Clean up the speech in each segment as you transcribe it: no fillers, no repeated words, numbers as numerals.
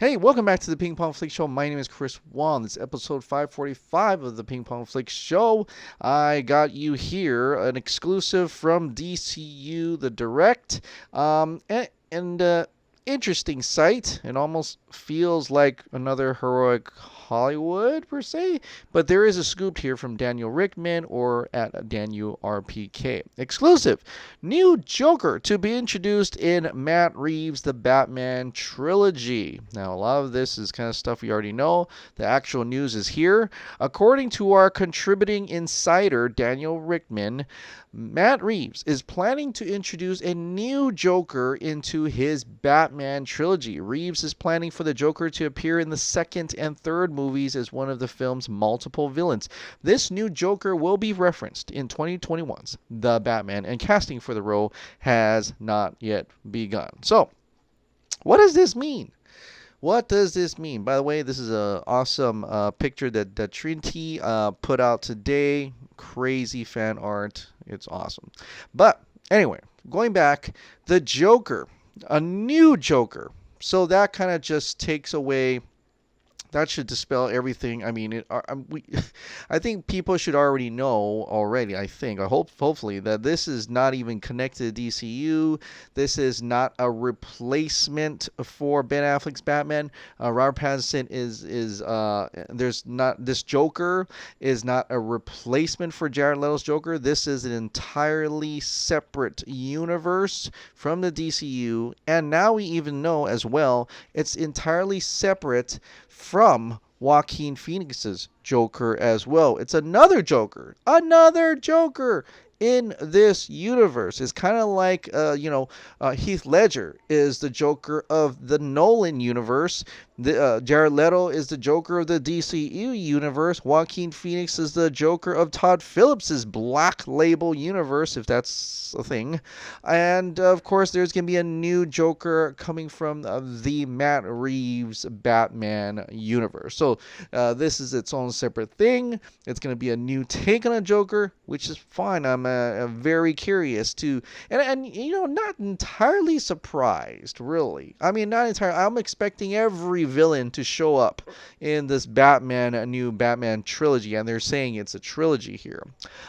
Hey, welcome back to the Ping Pong Flix Show. My name is Chris Wong. This is episode 545 of the Ping Pong Flix Show. I got you here, an exclusive from DCEU, the Direct, and interesting site. It almost feels like another heroic Hollywood, per se, but there is a scoop here from Daniel Rickman or at Daniel RPK. Exclusive. New Joker to be introduced in Matt Reeves The Batman trilogy. Now, a lot of this is kind of stuff we already know. The actual news is here. According to our contributing insider, Daniel Rickman, Matt Reeves is planning to introduce a new Joker into his Batman trilogy. Reeves is planning for the Joker to appear in the second and third movies as one of the film's multiple villains. This new Joker will be referenced in 2021's The Batman, and casting for the role has not yet begun. So, what does this mean? What does this mean? By the way, this is an awesome picture that Trinity put out today. Crazy fan art. It's awesome. But anyway, going back, the Joker, a new Joker. So that kind of just takes away. That should dispel everything. I mean, I think people should already know already. I think, hopefully, that this is not even connected to DCU. This is not a replacement for Ben Affleck's Batman. Robert Pattinson there's not, this Joker is not a replacement for Jared Leto's Joker. This is an entirely separate universe from the DCU, and now we even know as well it's entirely separate from Joaquin Phoenix's Joker as well. It's another Joker in this universe. It's kind of like, Heath Ledger is the Joker of the Nolan universe. Jared Leto is the Joker of the DCEU universe. Joaquin Phoenix is the Joker of Todd Phillips's Black Label universe, if that's a thing. And of course, there's going to be a new Joker coming from the Matt Reeves Batman universe. So this is its own separate thing. It's going to be a new take on a Joker, which is fine. I'm very curious to, and not entirely surprised, really. I mean, not entirely. I'm expecting every villain to show up in this new Batman trilogy, and they're saying it's a trilogy here.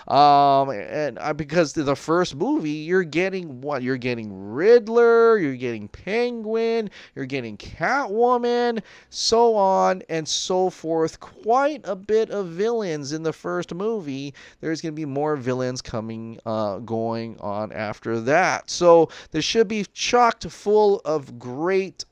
Because the first movie, you're getting what? You're getting Riddler, you're getting Penguin, you're getting Catwoman, so on and so forth. Quite a bit of villains in the first movie. There's going to be more villains going on after that. So there should be chocked full of great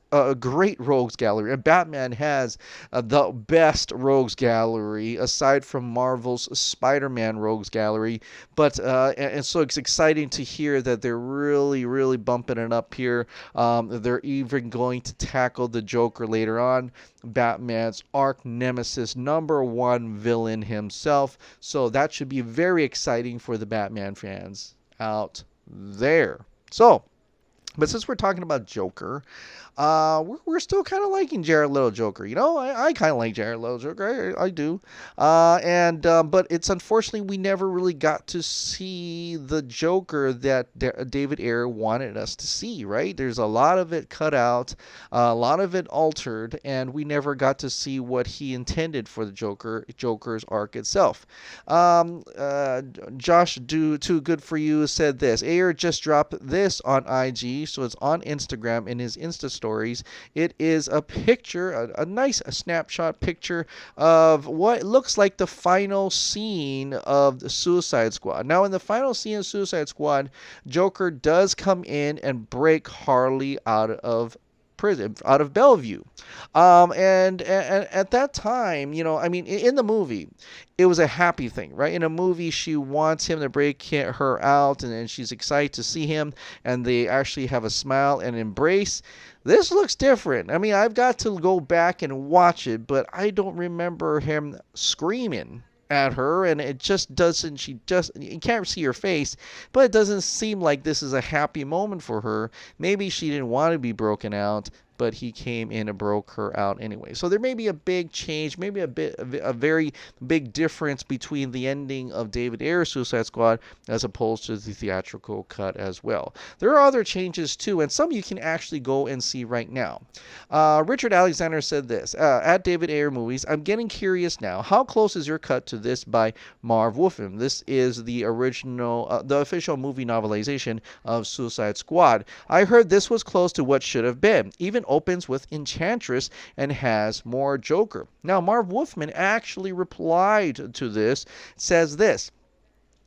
rogues gallery, and Batman has the best rogues gallery aside from Marvel's Spider-Man rogues gallery. But and so it's exciting to hear that they're really bumping it up here. They're even going to tackle the Joker later on, Batman's arch nemesis, number one villain himself. So that should be very exciting for the Batman fans out there. So, but since we're talking about Joker, we're still kind of liking Jared Leto Joker. I kind of like Jared Leto Joker. I do. But it's unfortunately we never really got to see the Joker that David Ayer wanted us to see, right? There's a lot of it cut out, a lot of it altered, and we never got to see what he intended for the Joker's arc itself. Josh Too Good For You said this. Ayer just dropped this on IG, so it's on Instagram in his Insta stories. It is a picture, a nice snapshot picture of what looks like the final scene of the Suicide Squad. Now, in the final scene of Suicide Squad, Joker does come in and break Harley out of prison, out of Bellevue. And at that time, in the movie, it was a happy thing, right? In a movie, she wants him to break her out, and she's excited to see him, and they actually have a smile and embrace. This looks different. I mean, I've got to go back and watch it, but I don't remember him screaming at her, and it just doesn't, you can't see her face, but it doesn't seem like this is a happy moment for her. Maybe she didn't want to be broken out. but he came in and broke her out anyway. So there may be a big change, maybe a very big difference between the ending of David Ayer's Suicide Squad as opposed to the theatrical cut as well. There are other changes too, and some you can actually go and see right now. Richard Alexander said this, at David Ayer Movies, I'm getting curious now. How close is your cut to this by Marv Wolfman? This is the original, the official movie novelization of Suicide Squad. I heard this was close to what should have been. Even opens with Enchantress and has more Joker. Now, Marv Wolfman actually replied to this, says this.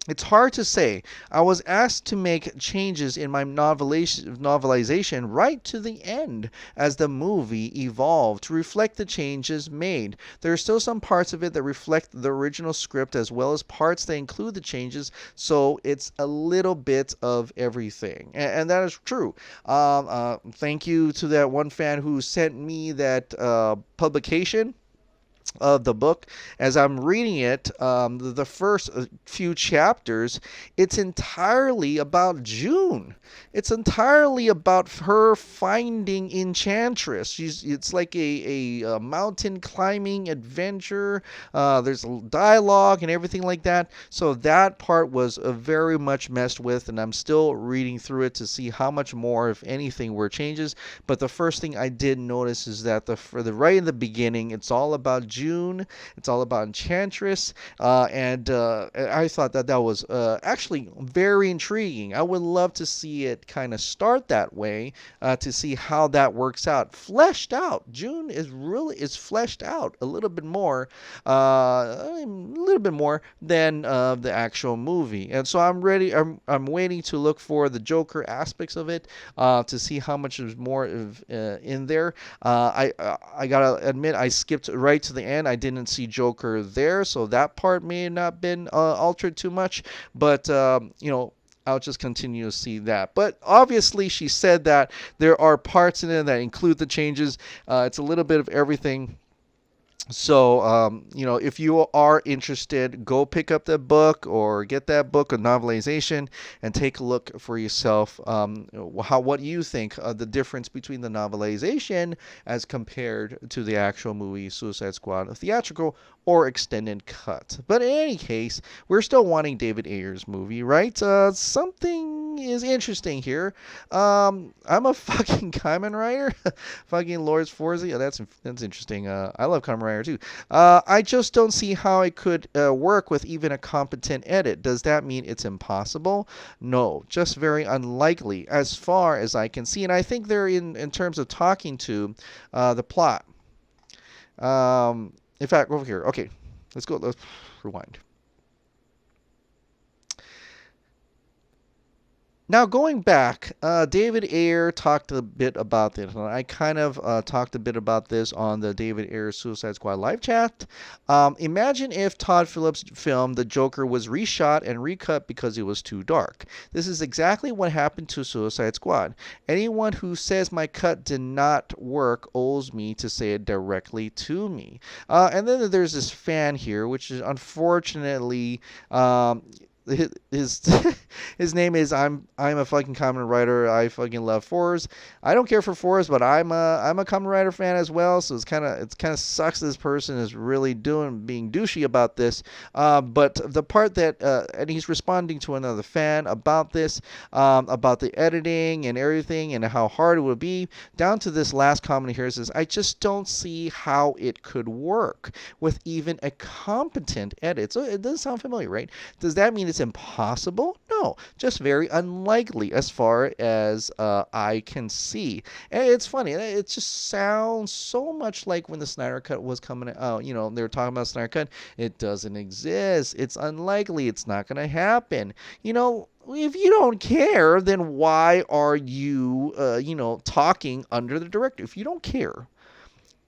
It's hard to say. I was asked to make changes in my novelization right to the end as the movie evolved to reflect the changes made. There are still some parts of it that reflect the original script as well as parts that include the changes, so it's a little bit of everything. And that is true. Thank you to that one fan who sent me that publication of the book. As I'm reading it, the first few chapters, it's entirely about June. It's entirely about her finding Enchantress. It's like a mountain climbing adventure. There's dialogue and everything like that. So that part was very much messed with, and I'm still reading through it to see how much more, if anything, were changes. But the first thing I did notice is that right in the beginning, it's all about June. It's all about Enchantress, and I thought that was actually very intriguing. I would love to see it kind of start that way, to see how that works out, fleshed out. June is fleshed out a little bit more, than the actual movie, and so I'm ready. I'm waiting to look for the Joker aspects of it, to see how much is more in there. I gotta admit, I skipped right to the end. I didn't see Joker there, so that part may have not been altered too much, but I'll just continue to see that. But obviously she said that there are parts in it that include the changes. It's a little bit of everything. So, if you are interested, go pick up that book or get that book, a novelization, and take a look for yourself. What you think the difference between the novelization as compared to the actual movie Suicide Squad, a theatrical or extended cut. But in any case, we're still wanting David Ayer's movie, right? Something is interesting here. I'm a fucking Kamen Rider, fucking Lord Forza. Yeah, that's interesting. I love Kamen Rider too. I just don't see how it could work with even a competent edit. Does that mean it's impossible? No, just very unlikely as far as I can see. And I think they're in terms of talking to the plot. In fact, over here. Okay, let's rewind. Now, going back, David Ayer talked a bit about this, and I kind of talked a bit about this on the David Ayer Suicide Squad live chat. Imagine if Todd Phillips' film The Joker was reshot and recut because it was too dark. This is exactly what happened to Suicide Squad. Anyone who says my cut did not work owes me to say it directly to me. And then there's this fan here, which is unfortunately... his name is I'm a fucking Kamen Rider. I fucking love Force. I don't care for Force, but I'm a Kamen Rider fan as well. So it's kind of sucks this person is really being douchey about this. But the part that and he's responding to another fan about this, about the editing and everything and how hard it would be. Down to this last comment here, it says, I just don't see how it could work with even a competent edit. So it does sound familiar, right? Does that mean it's impossible? No, just very unlikely as far as I can see. And it's funny, it just sounds so much like when the Snyder Cut was coming out. They were talking about Snyder Cut. It doesn't exist. It's unlikely. It's not going to happen. If you don't care, then why are you, talking under the director? If you don't care,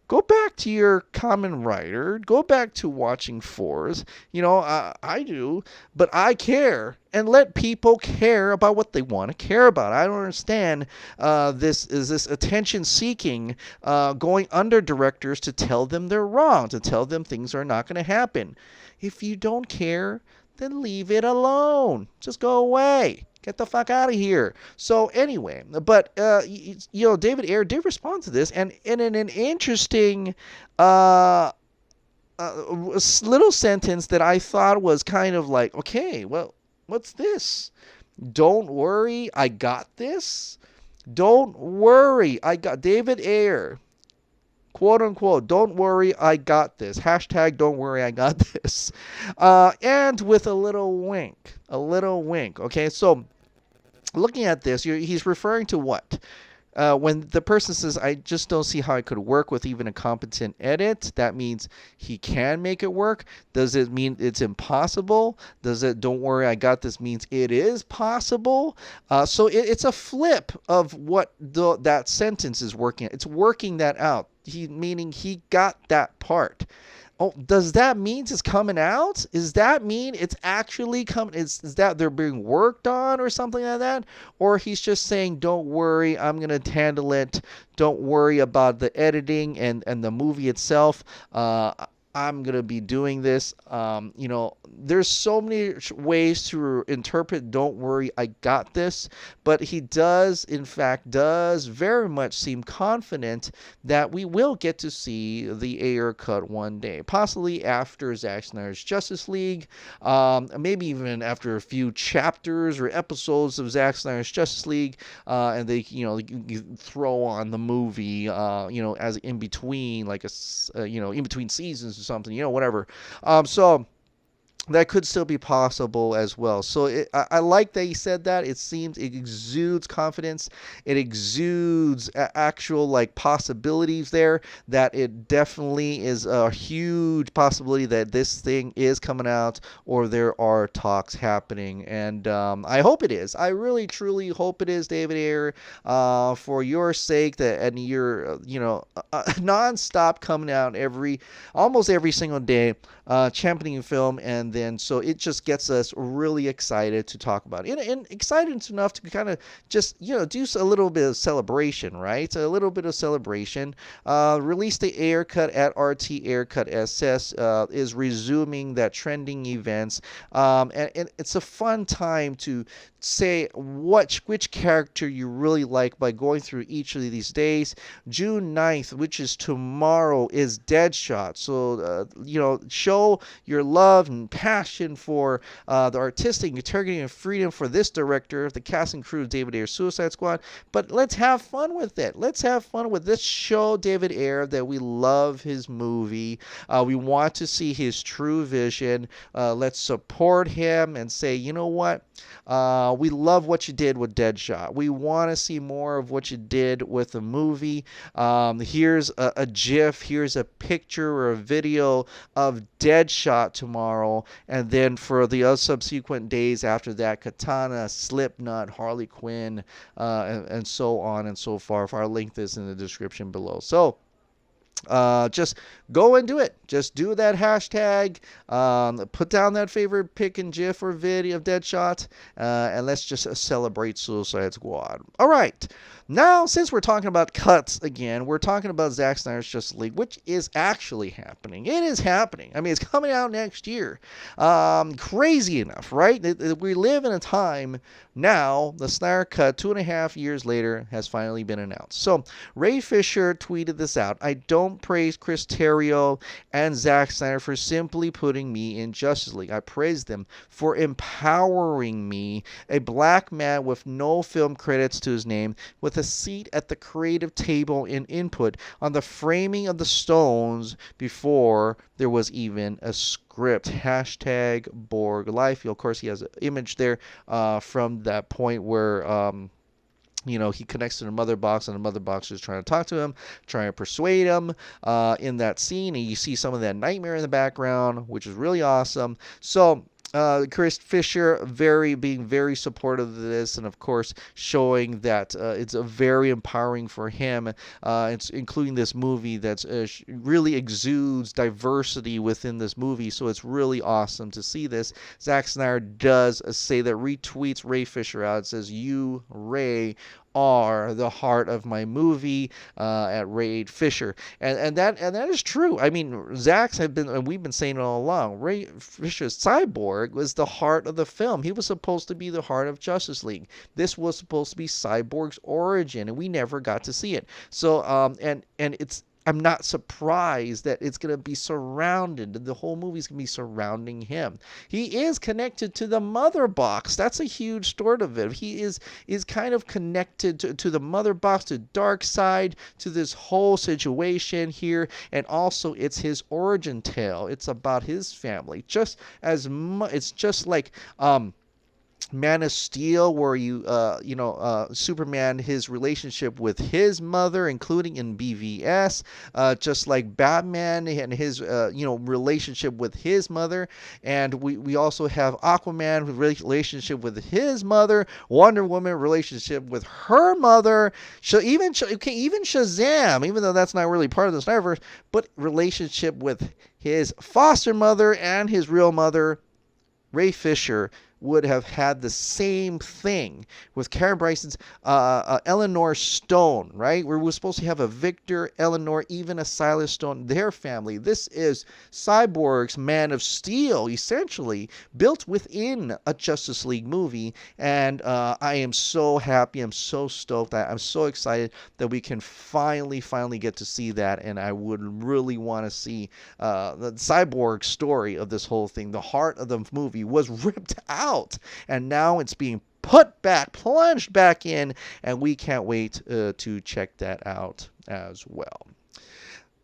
go back to your Kamen Rider. Go back to watching Force. I do, but I care. And let people care about what they want to care about. I don't understand this attention seeking, going under directors to tell them they're wrong, to tell them things are not going to happen. If you don't care, then leave it alone. Just go away. Get the fuck out of here. So anyway, but David Ayer did respond to this, and in an interesting little sentence that I thought was kind of like, okay, well, what's this? Don't worry, I got this. Don't worry, I got David Ayer. Quote unquote, don't worry, I got this. Hashtag don't worry, I got this. And with a little wink. A little wink. Okay, so looking at this, he's referring to what? When the person says, I just don't see how it could work with even a competent edit, that means he can make it work. Does it mean it's impossible? Does it, don't worry, I got this, means it is possible? So it's a flip of what that sentence is working. It's working that out. Meaning he got that part. Oh, does that mean it's coming out? Does that mean it's actually coming? Is that they're being worked on or something like that? Or he's just saying, don't worry, I'm going to handle it. Don't worry about the editing and the movie itself. I'm going to be doing this. There's so many ways to interpret don't worry, I got this. But he does very much seem confident that we will get to see the Ayer cut one day. Possibly after Zack Snyder's Justice League. Maybe even after a few chapters or episodes of Zack Snyder's Justice League. And they, you throw on the movie, as in between, like in between seasons or something, whatever. So that could still be possible as well. So I like that he said that. It seems it exudes confidence. It exudes actual possibilities there, that it definitely is a huge possibility that this thing is coming out, or there are talks happening. And I hope it is. I really truly hope it is, David Ayer, for your sake, and you're non-stop coming out almost every single day, championing film, and then so it just gets us really excited to talk about it, and excited enough to kind of just do a little bit of celebration, right? A little bit of celebration. Release the Ayer cut at RT Ayer Cut SS, is resuming that trending events, and it's a fun time to say which character you really like by going through each of these days. June 9th, which is tomorrow, is Deadshot. So show your love and passion for the artistic integrity and freedom for this director, the cast and crew of David Ayer's Suicide Squad. But let's have fun with it. Let's have fun with this. Show David Ayer that we love his movie. We want to see his true vision. Let's support him and say, you know what? We love what you did with Deadshot. We want to see more of what you did with the movie. Here's a GIF. Here's a picture or a video of Deadshot tomorrow. And then for the subsequent days after that, Katana, Slipknot, Harley Quinn, and so on and so forth. I'll link this in the description below. So just go and do it. Just do that hashtag. Put down that favorite pic and GIF or video of Deadshot, and let's just celebrate Suicide Squad. All right. Now, since we're talking about cuts again, we're talking about Zack Snyder's Justice League, which is actually happening. It is happening. I mean, it's coming out next year. Crazy enough, right? We live in a time now, the Snyder Cut, 2.5 years later, has finally been announced. So, Ray Fisher tweeted this out. I don't praise Chris Terrio and Zack Snyder for simply putting me in Justice League. I praise them for empowering me, a black man with no film credits to his name, with a seat at the creative table and input on the framing of the stones before there was even a script. Hashtag Borg Life. Of course, he has an image there from that point where he connects to the mother box, and the mother box is trying to talk to him, trying to persuade him in that scene. And you see some of that nightmare in the background, which is really awesome. So Chris Fisher being very supportive of this, and of course showing that it's a very empowering for him. It's including this movie that's really exudes diversity within this movie, so it's really awesome to see this. Zack Snyder does say that, retweets Ray Fisher out. It says, "You, Ray, are the heart of my movie at Ray Fisher, and that is true. I mean, Zack's have been, and we've been saying it all along. Ray Fisher's Cyborg was the heart of the film. He was supposed to be the heart of Justice League. This was supposed to be Cyborg's origin, and we never got to see it. So, and it's, I'm not surprised that it's going to be surrounded. The whole movie's going to be surrounding him. He is connected to the mother box. That's a huge sort of it. He is kind of connected to the mother box, to Darkseid, to this whole situation here. And also, it's his origin tale. It's about his family. Just as much, it's just like Man of Steel, where Superman, his relationship with his mother, including in BVS, just like Batman and his, relationship with his mother. And we also have Aquaman, relationship with his mother, Wonder Woman, relationship with her mother, even Shazam, even though that's not really part of the Snyderverse, but relationship with his foster mother and his real mother. Ray Fisher would have had the same thing with Karen Bryson's Eleanor Stone, right? We were supposed to have a Victor, Eleanor, even a Silas Stone, their family. This is Cyborg's Man of Steel, essentially, built within a Justice League movie. And I am so happy. I'm so stoked. I'm so excited that we can finally get to see that. And I would really want to see the Cyborg story of this whole thing. The heart of the movie was ripped out, and now it's being plunged back in, and we can't wait to check that out as well.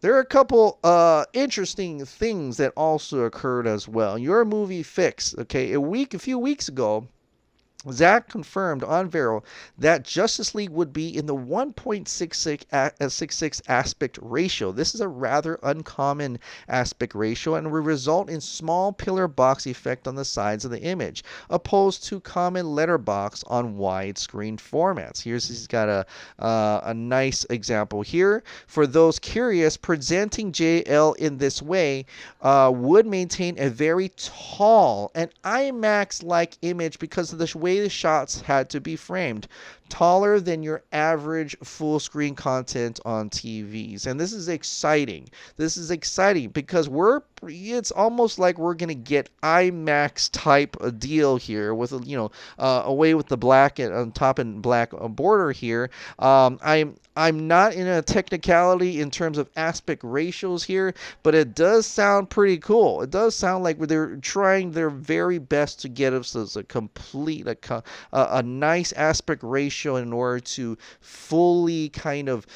There are a couple interesting things that also occurred as well. Your movie fix, okay, a few weeks ago, Zack confirmed on Vero that Justice League would be in the 1.66 aspect ratio. This is a rather uncommon aspect ratio and will result in small pillar box effect on the sides of the image, opposed to common letterbox on widescreen formats. He's got a nice example here. For those curious, presenting JL in this way would maintain a very tall and IMAX-like image because of the way the shots had to be framed, taller than your average full screen content on TVs. And this is exciting. This is exciting because it's almost like we're going to get IMAX type a deal here with away with the black on top and black border here. I'm not in a technicality in terms of aspect ratios here, but it does sound pretty cool. It does sound like they're trying their very best to get us as a complete, a nice aspect ratio in order to fully kind of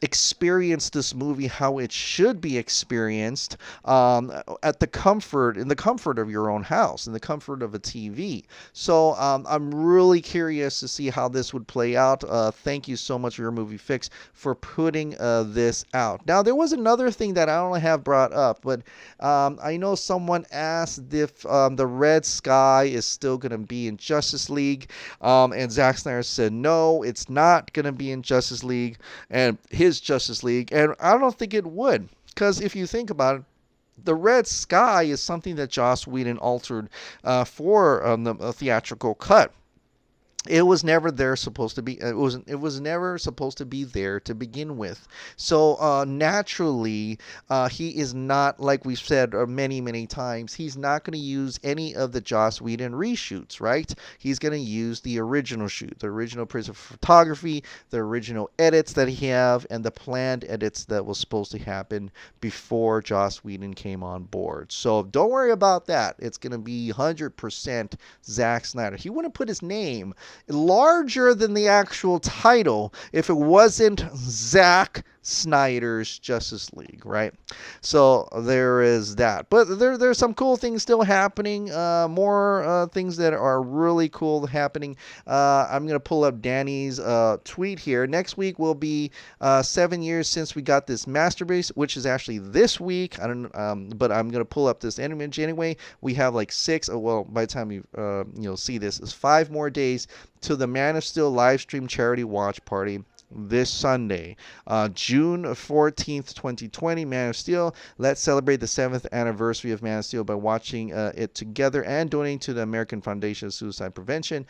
experience this movie how it should be experienced in the comfort of your own house, in the comfort of a TV. So I'm really curious to see how this would play out. Thank you so much for your movie fix for putting this out. Now there was another thing that I don't have brought up, but I know someone asked if the Red Sky is still going to be in Justice League, and Zack Snyder said no, it's not going to be in Justice League, and his Justice League, and I don't think it would, because if you think about it, the Red Sky is something that Joss Whedon altered for the theatrical cut. It was never supposed to be there to begin with. So naturally, he is not, like we've said many times, he's not going to use any of the Joss Whedon reshoots, right? He's going to use the original shoot, the original principal photography, the original edits that he have, and the planned edits that was supposed to happen before Joss Whedon came on board. So don't worry about that. It's going to be 100% Zack Snyder. He wouldn't put his name larger than the actual title if it wasn't Zack Snyder's Justice League, right? So there is that. But there's some cool things still happening. More things that are really cool happening. I'm going to pull up Danny's tweet here. Next week will be 7 years since we got this masterpiece, which is actually this week. I don't but I'm going to pull up this image anyway. We have like 6, well, by the time you see this, it's 5 more days to the Man of Steel live stream charity watch party. this Sunday, June 14th, 2020, Man of Steel. Let's celebrate the 7th anniversary of Man of Steel by watching it together and donating to the American Foundation of Suicide Prevention.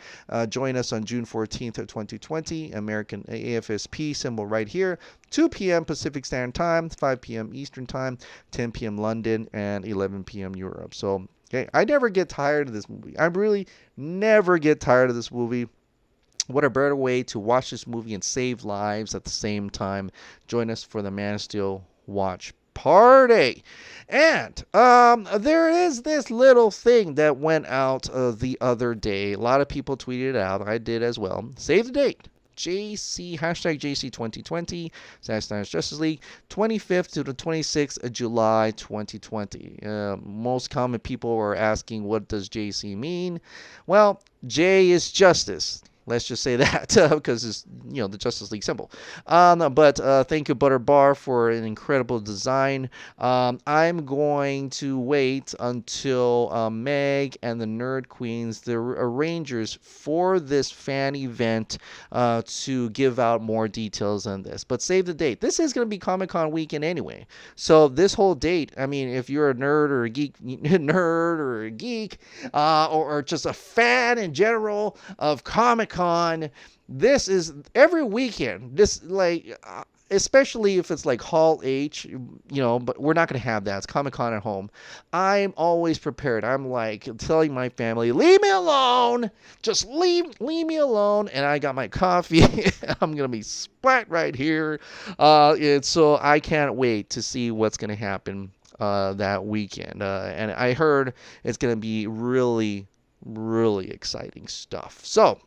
Join us on June 14th of 2020, American AFSP symbol right here, 2 p.m. Pacific Standard Time, 5 p.m. Eastern Time, 10 p.m. London, and 11 p.m. Europe. So, okay, I never get tired of this movie. I really never get tired of this movie. What a better way to watch this movie and save lives at the same time. Join us for the Man of Steel watch party. And there is this little thing that went out the other day. A lot of people tweeted it out. I did as well. Save the date. hashtag JC2020, Zack Snyder's Justice League, 25th to the 26th of July 2020. Most common people are asking, what does JC mean? Well, J is justice. Let's just say that because it's the Justice League symbol. But thank you, Butter Bar, for an incredible design. I'm going to wait until Meg and the Nerd Queens, the arrangers for this fan event, to give out more details on this. But save the date. This is going to be Comic-Con weekend anyway. So this whole date, I mean, if you're a nerd or a geek, or just a fan in general of Comic-Con, this is every weekend. This especially if it's like Hall H, but we're not going to have that. It's Comic-Con at home. I'm always prepared. I'm like telling my family, leave me alone. Just leave me alone. And I got my coffee. I'm going to be splat right here. And so I can't wait to see what's going to happen that weekend. And I heard it's going to be really, really exciting stuff. So,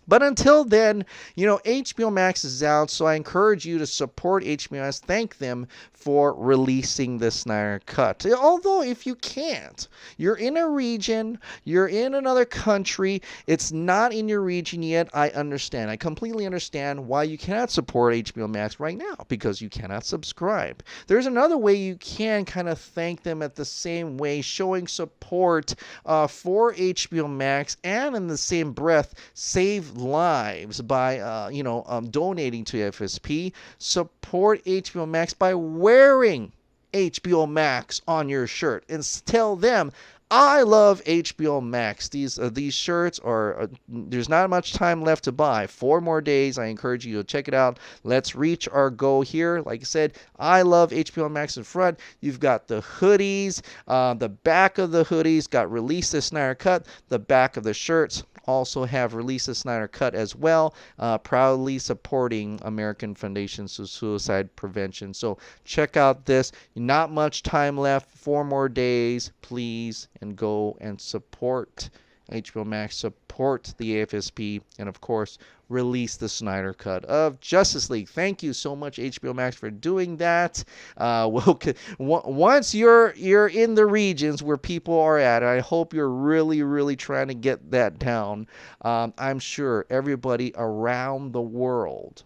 but until then, HBO Max is out, so I encourage you to support HBO Max. Thank them for releasing the Snyder Cut. Although, if you can't, you're in a region, you're in another country, it's not in your region yet, I understand. I completely understand why you cannot support HBO Max right now, because you cannot subscribe. There's another way you can kind of thank them at the same way, showing support for HBO Max, and in the same breath, save lives by donating to FSP. Support HBO Max by wearing HBO Max on your shirt and tell them, I love HBO Max. These shirts are, there's not much time left to buy. 4 more days. I encourage you to check it out. Let's reach our goal here. Like I said, I love HBO Max in front. You've got the hoodies. The back of the hoodies got Release the Snyder Cut. The back of the shirts also have Release the Snyder Cut as well, proudly supporting American Foundations of Suicide Prevention. So check out this. Not much time left, 4 more days, please, and go and support HBO Max, support the AFSP, and of course, release the Snyder Cut of Justice League. Thank you so much, HBO Max, for doing that. Once you're in the regions where people are at, I hope you're really, really trying to get that down. I'm sure everybody around the world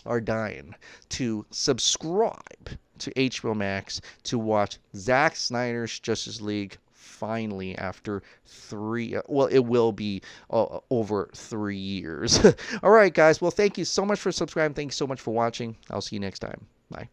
are dying to subscribe to HBO Max to watch Zack Snyder's Justice League finally after it will be over 3 years. All right, guys. Well, thank you so much for subscribing. Thank you so much for watching. I'll see you next time. Bye.